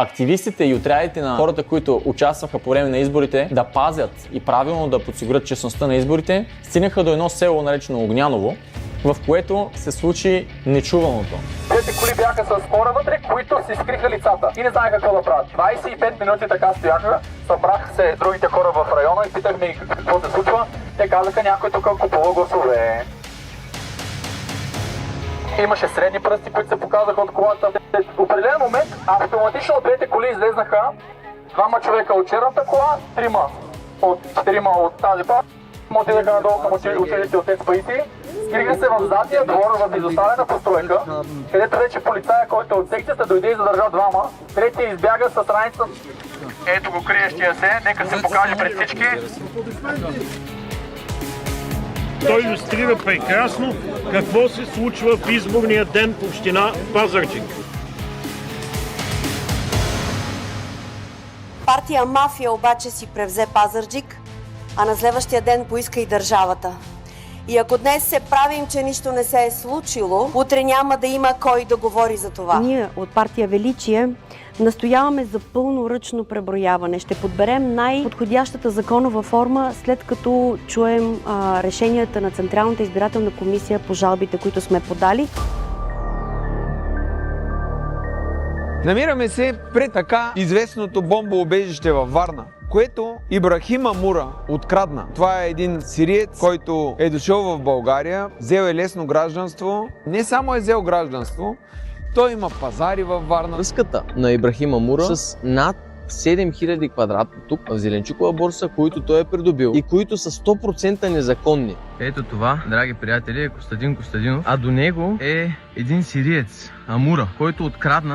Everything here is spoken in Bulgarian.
активистите и отрядите на хората, които участваха по време на изборите, да пазят и правилно да подсигурят честността на изборите, стигнаха до едно село, наречено Огняново, в което се случи нечуваното. Тези коли бяха с хора вътре, които си скриха лицата и не знаеха какво да правят. 25 минути така стояха, събраха се другите хора в района и питахме какво се случва. Те казаха, някой тук купува гласове. Имаше средни пръсти, които се показаха от колата. В определен момент автоматично от двете коли излезнаха двама човека от черната кола, четирима от тази пара. Отидаха надолу към училище Отец Паисий. Скриха се в задния двор в изоставена постройка, където вече полицая, който от секцията дойде и задържа двама. Третия избяга с раница. Ето го криещия се, нека се покаже пред всички. Той илюстрира прекрасно какво се случва в изборния ден в община Пазарджик. Партия Мафия обаче си превзе Пазарджик, а на следващия ден поиска и държавата. И ако днес се правим, че нищо не се е случило, утре няма да има кой да говори за това. Ние от партия Величие настояваме за пълно ръчно преброяване. Ще подберем най-подходящата законова форма, след като чуем решенията на Централната избирателна комисия по жалбите, които сме подали. Намираме се пред така известното бомбоубежище във Варна, което Ибрахим Амура открадна. Това е един сириец, който е дошъл в България, взел е лесно гражданство. Не само е взел гражданство, той има пазари във Варна. Връзката на Ибрахим Амура с над 7000 квадрата тук в Зеленчукова борса, които той е придобил и които са 100% незаконни. Ето това, драги приятели, е Костадин Костадинов, а до него е един сириец, Амура, който открадна